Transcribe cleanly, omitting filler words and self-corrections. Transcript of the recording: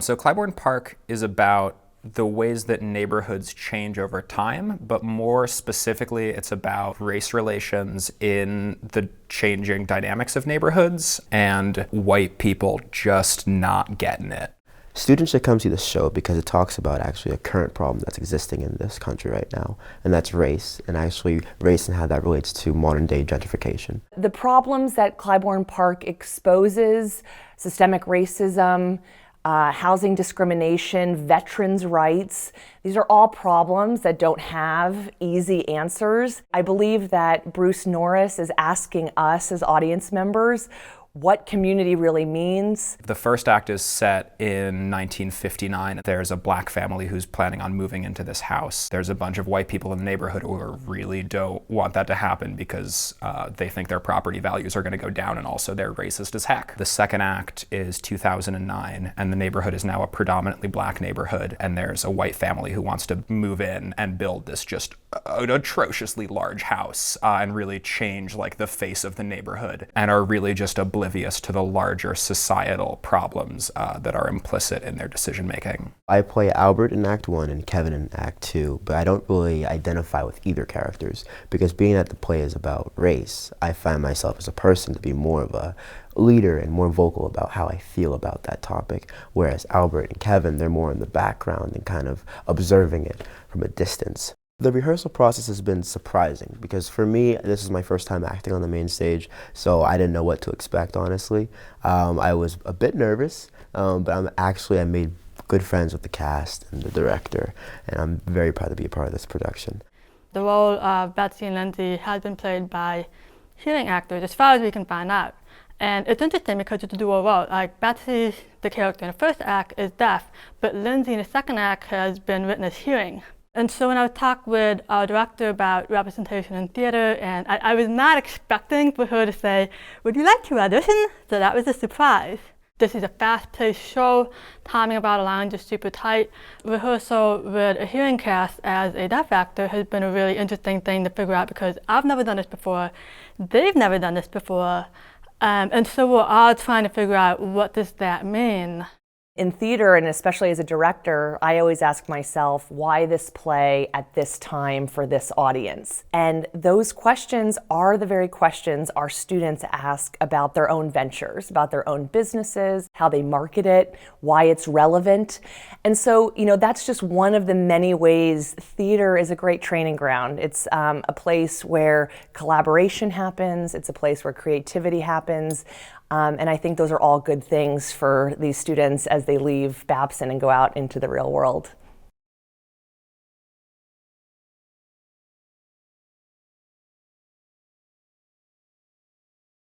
So Clybourne Park is about the ways that neighborhoods change over time, but more specifically, it's about race relations in the changing dynamics of neighborhoods and white people just not getting it. Students should come see the show because it talks about actually a current problem that's existing in this country right now, and that's race, and actually race and how that relates to modern day gentrification. The problems that Clybourne Park exposes, systemic racism, housing discrimination, veterans' rights. These are all problems that don't have easy answers. I believe that Bruce Norris is asking us as audience members what community really means. The first act is set in 1959. There's a black family who's planning on moving into this house. There's a bunch of white people in the neighborhood who really don't want that to happen because they think their property values are going to go down, and also they're racist as heck. The second act is 2009, and the neighborhood is now a predominantly black neighborhood, and there's a white family who wants to move in and build this just an atrociously large house and really change like the face of the neighborhood, and are really just oblivious to the larger societal problems that are implicit in their decision making. I play Albert in Act 1 and Kevin in Act 2, but I don't really identify with either characters because being that the play is about race, I find myself as a person to be more of a leader and more vocal about how I feel about that topic, whereas Albert and Kevin, they're more in the background and kind of observing it from a distance. The rehearsal process has been surprising because for me, this is my first time acting on the main stage, so I didn't know what to expect, honestly. I was a bit nervous, but I made good friends with the cast and the director, and I'm very proud to be a part of this production. The role of Betsy and Lindsay has been played by hearing actors, as far as we can find out. And it's interesting because it's a dual role. Like Betsy, the character in the first act, is deaf, but Lindsay in the second act has been written as hearing. And so when I was talking with our director about representation in theater, and I was not expecting for her to say, "Would you like to audition?" So that was a surprise. This is a fast-paced show. Timing of our lines is super tight. Rehearsal with a hearing cast as a deaf actor has been a really interesting thing to figure out because I've never done this before. They've never done this before. And so we're all trying to figure out what does that mean. In theater, and especially as a director, I always ask myself, why this play at this time for this audience? And those questions are the very questions our students ask about their own ventures, about their own businesses, how they market it, why it's relevant. And so, that's just one of the many ways theater is a great training ground. It's a place where collaboration happens. It's a place where creativity happens. And I think those are all good things for these students as they leave Babson and go out into the real world.